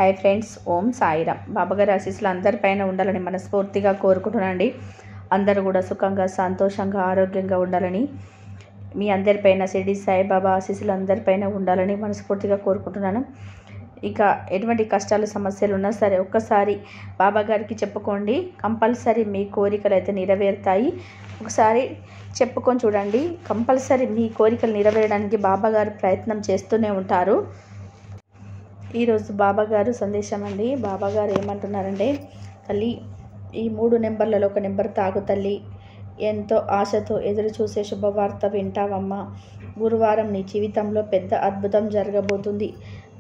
Hi friends, ఓం సాయిరామ్. బాబాగారి ఆశీస్సులు అందరిపైన ఉండాలని మనస్ఫూర్తిగా కోరుకుంటున్నానండి. అందరూ కూడా సుఖంగా, సంతోషంగా, ఆరోగ్యంగా ఉండాలని, మీ అందరిపైన షిరిడి సాయిబాబా ఆశీస్సులు అందరిపైన ఉండాలని మనస్ఫూర్తిగా కోరుకుంటున్నాను. ఇక ఎటువంటి కష్టాలు, సమస్యలు ఉన్నా సరే ఒక్కసారి బాబాగారికి చెప్పుకోండి. కంపల్సరీ మీ కోరికలు అయితే నెరవేరుతాయి. ఒకసారి చెప్పుకొని చూడండి. కంపల్సరీ మీ కోరికలు నెరవేరడానికి బాబాగారు ప్రయత్నం చేస్తూనే ఉంటారు. ఈరోజు బాబాగారు సందేశం అండి. బాబాగారు ఏమంటున్నారంటే, తల్లి, ఈ 3 నెంబర్లలో ఒక నెంబర్ తాగు తల్లి. ఎంతో ఆశతో ఎదురు చూసే శుభవార్త వింటావమ్మా. గురువారం నీ జీవితంలో పెద్ద అద్భుతం జరగబోతుంది.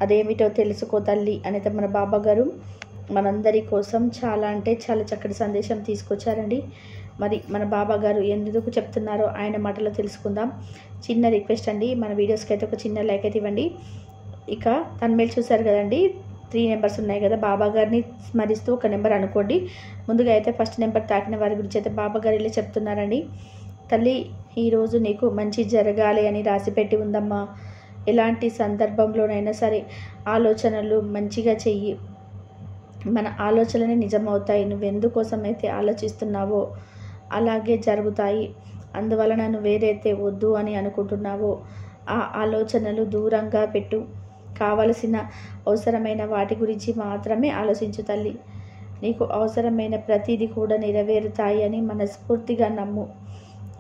అదేమిటో తెలుసుకో తల్లి అని మన బాబాగారు మనందరి కోసం చాలా అంటే చాలా చక్కటి సందేశం తీసుకొచ్చారండి. మరి మన బాబాగారు ఎందుకు చెప్తున్నారో ఆయన మాటలో తెలుసుకుందాం. చిన్న రిక్వెస్ట్ అండి, మన వీడియోస్కి అయితే ఒక చిన్న లైక్ అయితే ఇవ్వండి. ఇక తన్మేలు చూశారు కదండి, 3 నెంబర్స్ ఉన్నాయి కదా. బాబాగారిని స్మరిస్తూ ఒక నెంబర్ అనుకోండి. ముందుగా అయితే ఫస్ట్ నెంబర్ తాకిన వారి గురించి అయితే బాబాగారు ఇలా చెప్తున్నారండి. తల్లి, ఈరోజు నీకు మంచి జరగాలి అని రాసిపెట్టి ఉందమ్మా. ఎలాంటి సందర్భంలోనైనా సరే ఆలోచనలు మంచిగా చెయ్యి. మన ఆలోచనలే నిజమవుతాయి. నువ్వెందుకోసం అయితే ఆలోచిస్తున్నావో అలాగే జరుగుతాయి. అందువలన నువ్వేదైతే వద్దు అని అనుకుంటున్నావో ఆ ఆలోచనలు దూరంగా పెట్టు. కావలసిన అవసరమైన వాటి గురించి మాత్రమే ఆలోచించు తల్లి. నీకు అవసరమైన ప్రతిదీ కూడా నెరవేరుతాయి అని మనస్ఫూర్తిగా నమ్ము.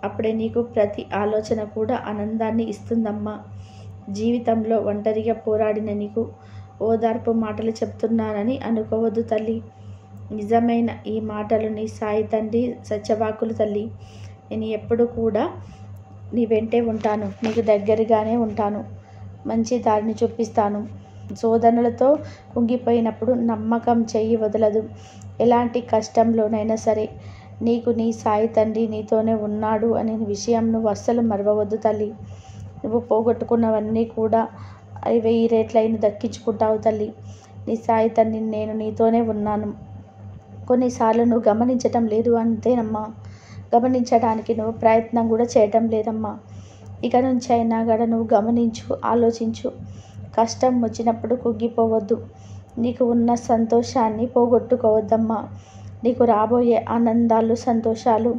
అప్పుడే నీకు ప్రతి ఆలోచన కూడా ఆనందాన్ని ఇస్తుందమ్మా. జీవితంలో ఒంటరిగా పోరాడిన నీకు ఓదార్పు మాటలు చెప్తున్నానని అనుకోవద్దు తల్లి. నిజమైన ఈ మాటలు నీ సాయి తండ్రి సత్యవాకులు తల్లి. నేను ఎప్పుడు కూడా నీ వెంటే ఉంటాను, నీకు దగ్గరగానే ఉంటాను, మంచి దారిని చూపిస్తాను. శోధనలతో కుంగిపోయినప్పుడు నమ్మకం చెయ్యి వదలదు. ఎలాంటి కష్టంలోనైనా సరే నీకు నీ సాయి తండ్రి నీతోనే ఉన్నాడు అనే విషయం నువ్వు అస్సలు మరవవద్దు తల్లి. నువ్వు పోగొట్టుకున్నవన్నీ కూడా 1000 రెట్లైన దక్కించుకుంటావు తల్లి. నీ సాయి తండ్రి నేను నీతోనే ఉన్నాను. కొన్నిసార్లు నువ్వు గమనించటం లేదు అంతేనమ్మా. గమనించడానికి నువ్వు ప్రయత్నం కూడా చేయటం లేదమ్మా. ఇక నుంచి అయినా కూడా నువ్వు గమనించు, ఆలోచించు. కష్టం వచ్చినప్పుడు కుంగిపోవద్దు. నీకు ఉన్న సంతోషాన్ని పోగొట్టుకోవద్దమ్మా. నీకు రాబోయే ఆనందాలు, సంతోషాలు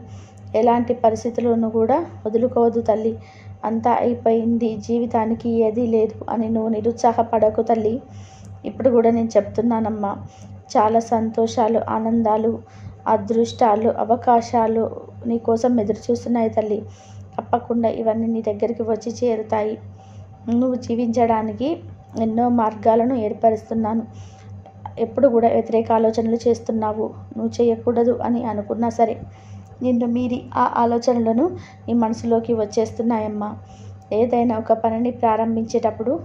ఎలాంటి పరిస్థితుల్లోనూ కూడా వదులుకోవద్దు తల్లి. అంతా అయిపోయింది, జీవితానికి ఏదీ లేదు అని నువ్వు నిరుత్సాహపడకు తల్లి. ఇప్పుడు కూడా నేను చెప్తున్నానమ్మా, చాలా సంతోషాలు, ఆనందాలు, అదృష్టాలు, అవకాశాలు నీ కోసం ఎదురు చూస్తున్నాయి తల్లి. తప్పకుండా ఇవన్నీ నీ దగ్గరికి వచ్చి చేరుతాయి. నువ్వు జీవించడానికి ఎన్నో మార్గాలను ఏర్పరుస్తున్నాను. ఎప్పుడు కూడా వ్యతిరేక ఆలోచనలు చేస్తున్నావు. నువ్వు చేయకూడదు అని అనుకున్నా సరే నిన్ను మీరి ఆ ఆలోచనలను నీ మనసులోకి వచ్చేస్తున్నాయమ్మా. ఏదైనా ఒక పనిని ప్రారంభించేటప్పుడు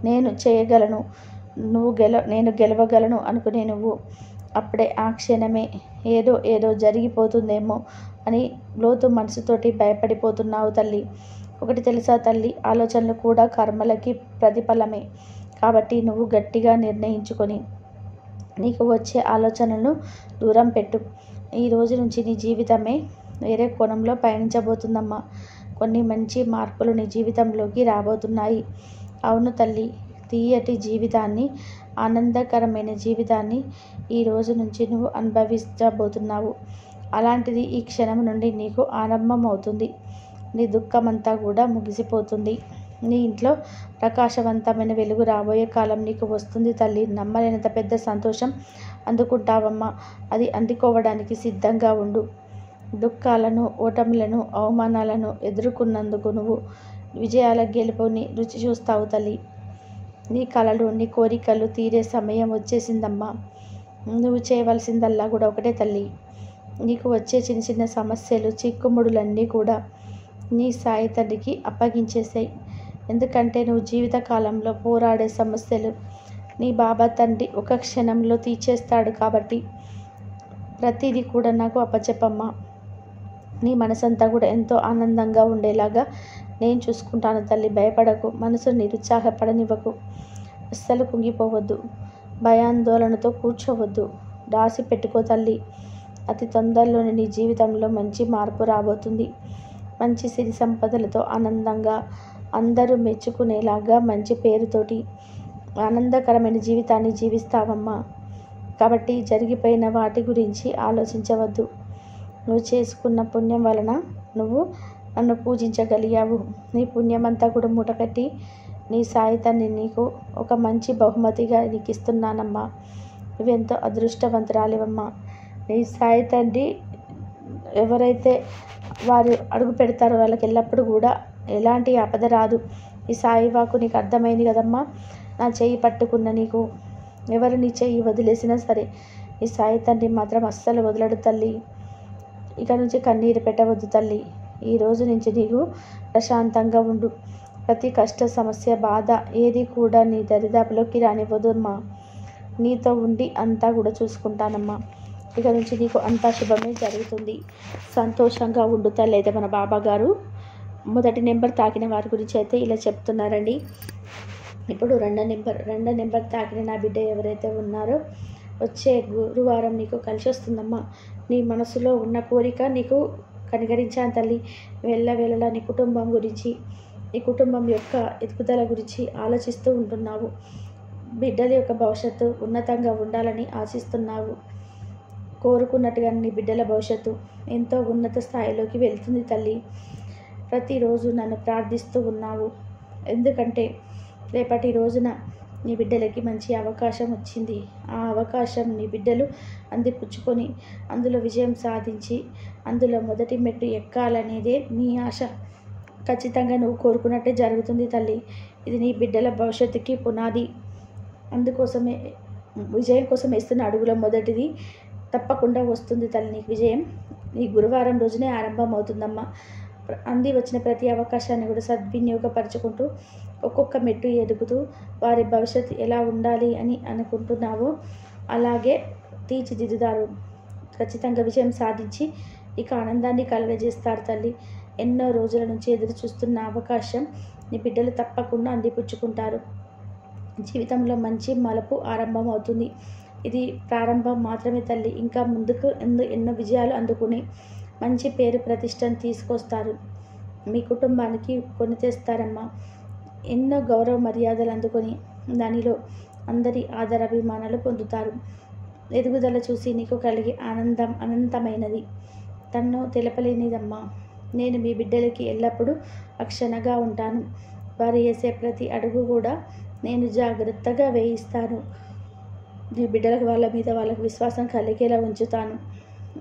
నేను చేయగలను, నేను గెలవగలను అనుకునే నువ్వు అప్పుడే ఆ క్షణమే ఏదో జరిగిపోతుందేమో అని లోతు మనసుతోటి భయపడిపోతున్నావు తల్లి. ఒకటి తెలుసా తల్లి, ఆలోచనలు కూడా కర్మలకి ప్రతిఫలమే. కాబట్టి నువ్వు గట్టిగా నిర్ణయించుకొని నీకు వచ్చే ఆలోచనలను దూరం పెట్టు. ఈ రోజు నుంచి నీ జీవితమే వేరే కోణంలో పయనించబోతుందమ్మా. కొన్ని మంచి మార్పులు నీ జీవితంలోకి రాబోతున్నాయి. అవును తల్లి, తీయటి జీవితాన్ని, ఆనందకరమైన జీవితాన్ని ఈ రోజు నుంచి నువ్వు అనుభవించబోతున్నావు. అలాంటిది ఈ క్షణం నుండి నీకు ఆరంభం అవుతుంది. నీ దుఃఖమంతా కూడా ముగిసిపోతుంది. నీ ఇంట్లో ప్రకాశవంతమైన వెలుగు రాబోయే కాలం నీకు వస్తుంది తల్లి. నమ్మలేనంత పెద్ద సంతోషం అందుకుంటావమ్మా. అది అందుకోవడానికి సిద్ధంగా ఉండు. దుఃఖాలను, ఓటములను, అవమానాలను ఎదుర్కొన్నందుకు నువ్వు విజయాల గెలుపుని రుచి చూస్తావు తల్లి. నీ కలలు, నీ కోరికలు తీరే సమయం వచ్చేసిందమ్మా. నువ్వు చేయవలసిందల్లా కూడా ఒకటే తల్లి. నీకు వచ్చే చిన్న చిన్న సమస్యలు, చిక్కుముడులన్నీ కూడా నీ సాయి తండ్రికి అప్పగించేసాయి. ఎందుకంటే నువ్వు జీవితకాలంలో పోరాడే సమస్యలు నీ బాబా తండ్రి ఒక క్షణంలో తీర్చేస్తాడు. కాబట్టి ప్రతిదీ కూడా నాకు అప్పచెప్పమ్మా. నీ మనసంతా కూడా ఎంతో ఆనందంగా ఉండేలాగా నేను చూసుకుంటాను తల్లి. భయపడకు, మనసును నిరుత్సాహపడనివ్వకు, అస్సలు కుంగిపోవద్దు, భయాందోళనతో కూర్చోవద్దు. రాసి పెట్టుకో తల్లి. అతి తొందరలోనే నీ జీవితంలో మంచి మార్పు రాబోతుంది. మంచి సిరి సంపదలతో ఆనందంగా అందరూ మెచ్చుకునేలాగా మంచి పేరుతోటి ఆనందకరమైన జీవితాన్ని జీవిస్తావమ్మా. కాబట్టి జరిగిపోయిన వాటి గురించి ఆలోచించవద్దు. నువ్వు చేసుకున్న పుణ్యం వలన నువ్వు నన్ను పూజించగలిగావు. నీ పుణ్యమంతా కూడా మూటకట్టి నీ సాయితాన్ని నీకు ఒక మంచి బహుమతిగా నీకు ఇస్తున్నానమ్మా. నువ్వెంతో అదృష్టవంతురాలివమ్మా. నీ సాయి తండ్రి ఎవరైతే వారు అడుగు పెడతారో వాళ్ళకి ఎల్లప్పుడూ కూడా ఎలాంటి ఆపద రాదు. ఈ సాయి వాకు నీకు అర్థమైంది కదమ్మా. నా చెయ్యి పట్టుకున్న నీకు ఎవరు నీ చెయ్యి వదిలేసినా సరే ఈ సాయి తండ్రి మాత్రం అస్సలు వదలడు తల్లి. ఇక నుంచి కన్నీరు పెట్టవద్దు తల్లి. ఈ రోజు నుంచి నీకు ప్రశాంతంగా ఉండు. ప్రతి కష్ట సమస్య బాధ ఏది కూడా నీ దరిదాపులోకి రానివ్వదమ్మా. నీతో ఉండి అంతా కూడా చూసుకుంటానమ్మా. ఇక నుంచి నీకు అంతా శుభమే జరుగుతుంది. సంతోషంగా ఉండు తల్లి. అయితే మన బాబా గారు మొదటి నెంబర్ తాకిన వారి గురించి అయితే ఇలా చెప్తున్నారండి. ఇప్పుడు రెండో నెంబర్ తాకిన నా బిడ్డ ఎవరైతే ఉన్నారో వచ్చే గురువారం నీకు కలిసి వస్తుందమ్మా. నీ మనసులో ఉన్న కోరిక నీకు కనికరించాను తల్లి. వెళ్ళలా నీ కుటుంబం గురించి, నీ కుటుంబం యొక్క ఎదుగుదల గురించి ఆలోచిస్తూ ఉంటున్నావు. బిడ్డల యొక్క భవిష్యత్తు ఉన్నతంగా ఉండాలని ఆశిస్తున్నావు. కోరుకున్నట్టుగా నీ బిడ్డల భవిష్యత్తు ఎంతో ఉన్నత స్థాయిలోకి వెళ్తుంది తల్లి. ప్రతిరోజు నన్ను ప్రార్థిస్తూ ఉన్నావు. ఎందుకంటే రేపటి రోజున నీ బిడ్డలకి మంచి అవకాశం వచ్చింది. ఆ అవకాశం నీ బిడ్డలు అందిపుచ్చుకొని అందులో విజయం సాధించి అందులో మొదటి మెట్టు ఎక్కాలనేదే నీ ఆశ. ఖచ్చితంగా నువ్వు కోరుకున్నట్టే జరుగుతుంది తల్లి. ఇది నీ బిడ్డల భవిష్యత్తుకి పునాది. అందుకోసమే విజయం కోసం వేస్తున్న అడుగులో మొదటిది తప్పకుండా వస్తుంది తల్లి. నీకు విజయం నీ గురువారం రోజునే ఆరంభం అవుతుందమ్మా. అంది వచ్చిన ప్రతి అవకాశాన్ని కూడా సద్వినియోగపరచుకుంటూ ఒక్కొక్క మెట్టు ఎదుగుతూ వారి భవిష్యత్తు ఎలా ఉండాలి అని అనుకుంటున్నావో అలాగే తీర్చిదిద్దుతారు. ఖచ్చితంగా విజయం సాధించి ఇక ఆనందాన్ని కలుగజేస్తారు తల్లి. ఎన్నో రోజుల నుంచి ఎదురు చూస్తున్న అవకాశం నీ బిడ్డలు తప్పకుండా అందిపుచ్చుకుంటారు. జీవితంలో మంచి మలుపు ఆరంభం అవుతుంది. ఇది ప్రారంభం మాత్రమే తల్లి. ఇంకా ముందుకు ఎన్నో విజయాలు అందుకుని మంచి పేరు ప్రతిష్టను తీసుకొస్తారు. మీ కుటుంబానికి కొని తెస్తారమ్మా. ఎన్నో గౌరవ మర్యాదలు అందుకొని దానిలో అందరి ఆదరాభిమానాలు పొందుతారు. ఎదుగుదల చూసి నీకు కలిగే ఆనందం అనంతమైనది, తన్ను తెలపలేనిదమ్మా. నేను మీ బిడ్డలకి ఎల్లప్పుడూ రక్షణగా ఉంటాను. వారు వేసే ప్రతి అడుగు కూడా నేను జాగ్రత్తగా వేయిస్తాను. నీ బిడ్డలకు వాళ్ళ మీద వాళ్ళకు విశ్వాసం కలిగేలా ఉంచుతాను.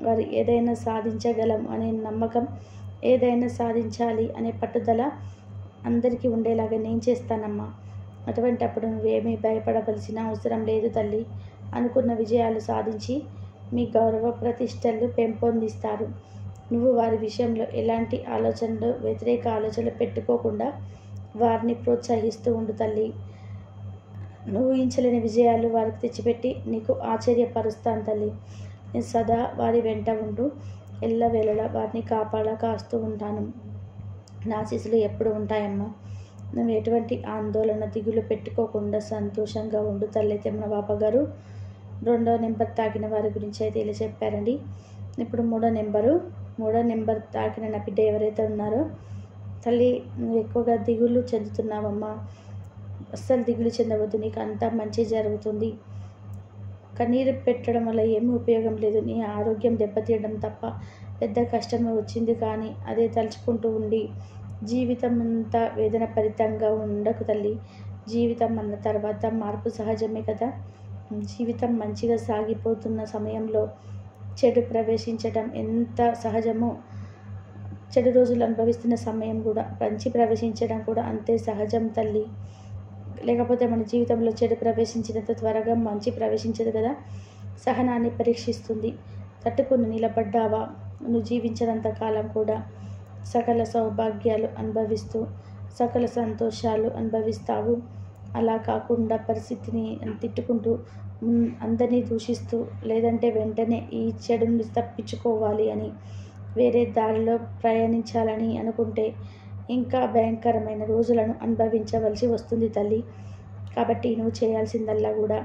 వారు ఏదైనా సాధించగలం అనే నమ్మకం, ఏదైనా సాధించాలి అనే పట్టుదల అందరికీ ఉండేలాగా నేను చేస్తానమ్మా. అటువంటి అప్పుడు నువ్వేమీ భయపడవలసిన అవసరం లేదు తల్లి. అనుకున్న విజయాలు సాధించి మీ గౌరవ ప్రతిష్టలు పెంపొందిస్తారు. నువ్వు వారి విషయంలో ఎలాంటి ఆలోచనలు, వ్యతిరేక ఆలోచనలు పెట్టుకోకుండా వారిని ప్రోత్సహిస్తూ ఉండు తల్లి. నువ్వు ఊహించలేని విజయాలు వారికి తెచ్చిపెట్టి నీకు ఆశ్చర్యపరుస్తాను తల్లి. నేను సదా వారి వెంట ఉంటూ ఎల్లవేళలా వారిని కాస్తూ ఉంటాను. నా ఆశీస్సులు ఎప్పుడు ఉంటాయమ్మా. నువ్వు ఎటువంటి ఆందోళన, దిగులు పెట్టుకోకుండా సంతోషంగా ఉండు తల్లి. అయితే మన బాబా గారు రెండో నెంబర్ తాకిన వారి గురించి అయితే ఇలా చెప్పారండి. ఇప్పుడు మూడో నెంబర్ తాకిన నా బిడ్డ ఎవరైతే ఉన్నారో తల్లి, నువ్వు ఎక్కువగా దిగులు చెందుతున్నావమ్మా. అస్సలు దిగులు చెందవద్దు. నీకు అంతా మంచి జరుగుతుంది. కన్నీరు పెట్టడం వల్ల ఏమీ ఉపయోగం లేదు. నీ ఆరోగ్యం దెబ్బతీయడం తప్ప పెద్ద కష్టమే వచ్చింది. కానీ అదే తలుచుకుంటూ ఉండి జీవితం అంతా వేదన భరితంగా ఉండకు తల్లి. జీవితం అన్న తర్వాత మార్పు సహజమే కదా. జీవితం మంచిగా సాగిపోతున్న సమయంలో చెడు ప్రవేశించడం ఎంత సహజమో, చెడు రోజులు అనుభవిస్తున్న సమయం కూడా మంచి ప్రవేశించడం కూడా అంతే సహజం తల్లి. లేకపోతే మన జీవితంలో చెడు ప్రవేశించినంత త్వరగా మంచి ప్రవేశించదు కదా. సహనాన్ని పరీక్షిస్తుంది. తట్టుకుని నిలబడ్డావా, నువ్వు జీవించినంత కాలం కూడా సకల సౌభాగ్యాలు అనుభవిస్తూ సకల సంతోషాలు అనుభవిస్తావు. అలా కాకుండా పరిస్థితిని తిట్టుకుంటూ అందరినీ దూషిస్తూ లేదంటే వెంటనే ఈ చెడుని తప్పించుకోవాలి అని వేరే దారిలో ప్రయాణించాలని అనుకుంటే ఇంకా భయంకరమైన రోజులను అనుభవించవలసి వస్తుంది తల్లి. కాబట్టి నువ్వు చేయాల్సిందల్లా కూడా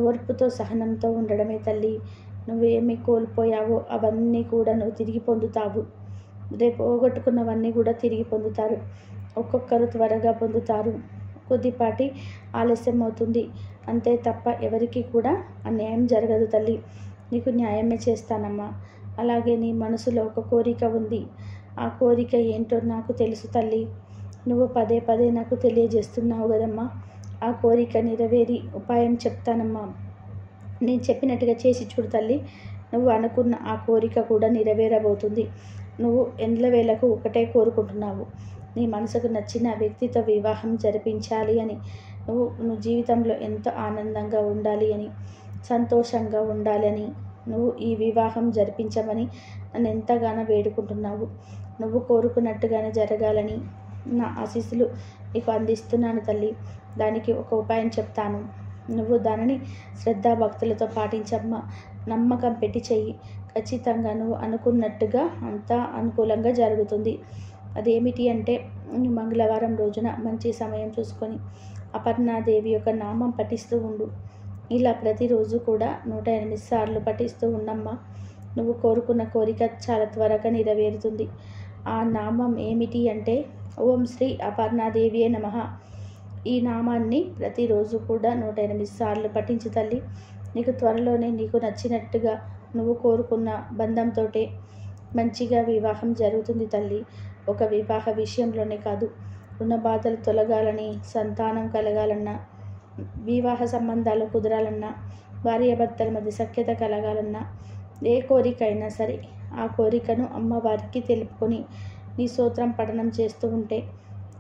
ఓర్పుతో సహనంతో ఉండడమే తల్లి. నువ్వేమి కోల్పోయావో అవన్నీ కూడా నువ్వు తిరిగి పొందుతావు. రేపు పోగొట్టుకున్నవన్నీ కూడా తిరిగి పొందుతారు. ఒక్కొక్కరు త్వరగా పొందుతారు, కొద్దిపాటి ఆలస్యం అవుతుంది, అంతే తప్ప ఎవరికి కూడా అన్యాయం జరగదు తల్లి. నీకు న్యాయమే చేస్తానమ్మా. అలాగే నీ మనసులో ఒక కోరిక ఉంది. ఆ కోరిక ఏంటో నాకు తెలుసు తల్లి. నువ్వు పదే పదే నాకు తెలియజేస్తున్నావు కదమ్మా. ఆ కోరిక నెరవేరి ఉపాయం చెప్తానమ్మా. నేను చెప్పినట్టుగా చేసి చూడు తల్లి. నువ్వు అనుకున్న ఆ కోరిక కూడా నెరవేరబోతుంది. నువ్వు ఎండ్లవేళకు ఒకటే కోరుకుంటున్నావు, నీ మనసుకు నచ్చిన వ్యక్తితో వివాహం జరిపించాలి అని. నువ్వు జీవితంలో ఎంతో ఆనందంగా ఉండాలి అని, సంతోషంగా ఉండాలి అని, నువ్వు ఈ వివాహం జరిపించమని నన్ను ఎంతగానో వేడుకుంటున్నావు. నువ్వు కోరుకున్నట్టుగానే జరగాలని నా ఆశీస్సులు నీకు అందిస్తున్నాను తల్లి. దానికి ఒక ఉపాయం చెప్తాను. నువ్వు దానిని శ్రద్ధాభక్తులతో పాటించమ్మా. నమ్మకం పెట్టి చెయ్యి. ఖచ్చితంగా నువ్వు అనుకున్నట్టుగా అంతా అనుకూలంగా జరుగుతుంది. అదేమిటి అంటే, మంగళవారం రోజున మంచి సమయం చూసుకొని అపర్ణాదేవి యొక్క నామం పఠిస్తూ ఉండు. ఇలా ప్రతిరోజు కూడా 108 సార్లు పఠిస్తూ ఉండమ్మా. నువ్వు కోరుకున్న కోరిక చాలా త్వరగా నెరవేరుతుంది. ఆ నామం ఏమిటి అంటే, ఓం శ్రీ అపర్ణాదేవియే నమః. ఈ నామాన్ని ప్రతిరోజు కూడా 108 సార్లు పఠించు తల్లి. నీకు త్వరలోనే నీకు నచ్చినట్టుగా నువ్వు కోరుకున్న బంధంతోటే మంచిగా వివాహం జరుగుతుంది తల్లి. ఒక వివాహ విషయంలోనే కాదు, రుణ బాధలు తొలగాలని, సంతానం కలగాలన్నా, వివాహ సంబంధాలు కుదరాలన్నా, భార్యాభర్తల మధ్య సఖ్యత కలగాలన్నా, ఏ కోరిక అయినా సరే ఆ కోరికను అమ్మవారికి తెలుపుకొని నీ స్తోత్రం పఠనం చేస్తూ ఉంటే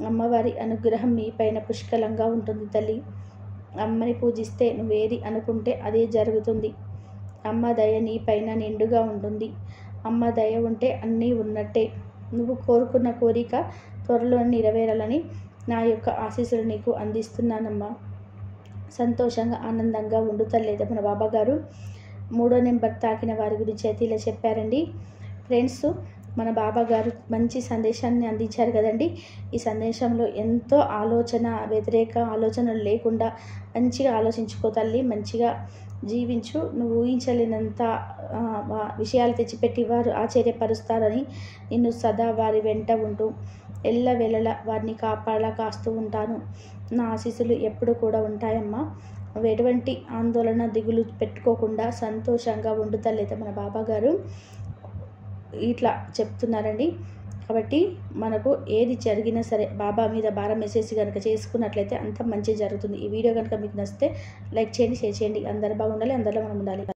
అమ్మవారి అనుగ్రహం మీ పైన పుష్కలంగా ఉంటుంది తల్లి. అమ్మని పూజిస్తే నువ్వేది అనుకుంటే అదే జరుగుతుంది. అమ్మ దయ నీ పైన నిండుగా ఉంటుంది. అమ్మ దయ ఉంటే అన్నీ ఉన్నట్టే. నువ్వు కోరుకున్న కోరిక త్వరలో నెరవేరాలని నా యొక్క ఆశీస్సులు నీకు అందిస్తున్నానమ్మా. సంతోషంగా ఆనందంగా ఉండు తల్లి. మన బాబాగారు 3వ నెంబర్ తాకిన వారి గురించి అయితే ఇలా చెప్పారండి. ఫ్రెండ్స్, మన బాబాగారు మంచి సందేశాన్ని అందించారు కదండి. ఈ సందేశంలో ఎంతో ఆలోచన, వ్యతిరేక ఆలోచనలు లేకుండా మంచిగా ఆలోచించుకో తల్లి. మంచిగా జీవించు. నువ్వు ఊహించలేనంత విషయాలు తెచ్చిపెట్టి వారు ఆశ్చర్యపరుస్తారని నిన్ను సదా వారి వెంట ఉంటూ ఎల్లవేళలా వారిని కాస్తూ ఉంటాను. నా ఆశీస్సులు ఎప్పుడు కూడా ఉంటాయమ్మా. నువ్వు ఎటువంటి ఆందోళన, దిగులు పెట్టుకోకుండా సంతోషంగా ఉండు తల్లి. మన బాబాగారు ఇట్లా చెప్తున్నారండి. కాబట్టి మనకు ఏది జరిగినా సరే బాబా మీద భారం వేసేసి కనుక చేసుకున్నట్లయితే అంత మంచి జరుగుతుంది. ఈ వీడియో కనుక మీకు నచ్చితే లైక్ చేయండి, షేర్ చేయండి. అందరూ బాగుండాలి, అందరిలో మనం ఉండాలి.